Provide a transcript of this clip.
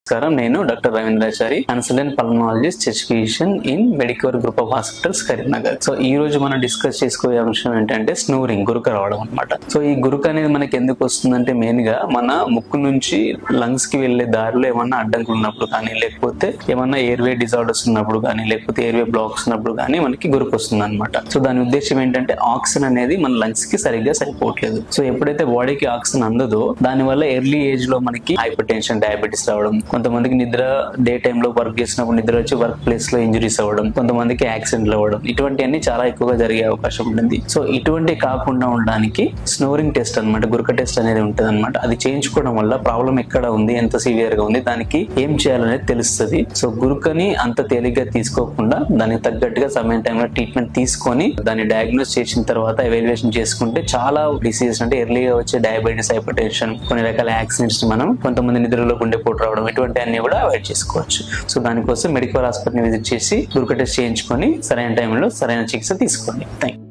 నమస్కారం, నేను doctor Ravindrachari, consultant pulmonologist, chest physician in Medicover group of hospitals, Karimnagar. So ఈ రోజు మనం డిస్కస్ చేసుకోే అంశం ఏంటంటే స్నోరింగ్, గురక రావడం అనమాట. సో ఈ గురక అనేది మనకి ఎందుకు వస్తుందంటే మెయిన్ గా మన ముక్కు నుంచి లంగ్స్ కి వెళ్లే దారిలో ఏమన్నా అడ్డంకులు ఉన్నప్పుడు కానీ, లేకపోతే ఏమన్నా ఎయిర్వే డిజార్డర్స్ ఉన్నప్పుడు కానీ, లేకపోతే ఎయిర్వే బ్లాక్స్ ఉన్నప్పుడు కానీ మనకి గురక వస్తుంది అనమాట. సో దాని ఉద్దేశం ఏంటంటే ఆక్సిజన్ అనేది మన లంగ్స్ కి సరిగ్గా సరిపోవట్లేదు. సో ఎప్పుడైతే బాడీకి ఆక్సిజన్ అందదో దాని వల్ల ఎర్లీ ఏజ్ లో మనకి హైపర్ టెన్షన్, డయాబెటీస్ రావడం, కొంతమందికి నిద్ర డే టైమ్ లో వర్క్ చేసినప్పుడు నిద్ర వచ్చి వర్క్ ప్లేస్ లో ఇంజురీస్ అవ్వడం, కొంతమందికి యాక్సిడెంట్లు అవ్వడం, ఇటువంటివన్నీ చాలా ఎక్కువగా జరిగే అవకాశం ఉంటుంది. సో ఇటువంటి కాకుండా ఉండడానికి స్నోరింగ్ టెస్ట్ అనమాట, గురక టెస్ట్ అనేది ఉంటుంది అనమాట. అది చేయించుకోవడం వల్ల ప్రాబ్లం ఎక్కడ ఉంది, ఎంత సివియర్ గా ఉంది, దానికి ఏం చేయాలనేది తెలుస్తుంది. సో గురకని అంత తేలిగ్గా తీసుకోకుండా దానికి తగ్గట్టుగా సమయం టైంలో ట్రీట్మెంట్ తీసుకొని దాన్ని డయాగ్నోస్ చేసిన తర్వాత ఎవాల్యుయేషన్ చేసుకుంటే చాలా డిసీజెస్ అంటే ఎర్లీగా వచ్చే డయాబెటీస్, హైపర్ టెన్షన్, కొన్ని రకాల యాక్సిడెంట్స్, మనం కొంతమంది నిద్రలో గుండెపోటు రావడం, ఇటువంటి అన్ని కూడా అవాయిడ్ చేసుకోవచ్చు. సో దానికోసం మెడికల్ హాస్పిటల్ విజిట్ చేసి గురక టెస్ట్ చేయించుకొని సరైన టైంలో సరైన చికిత్స తీసుకోండి. Thank you.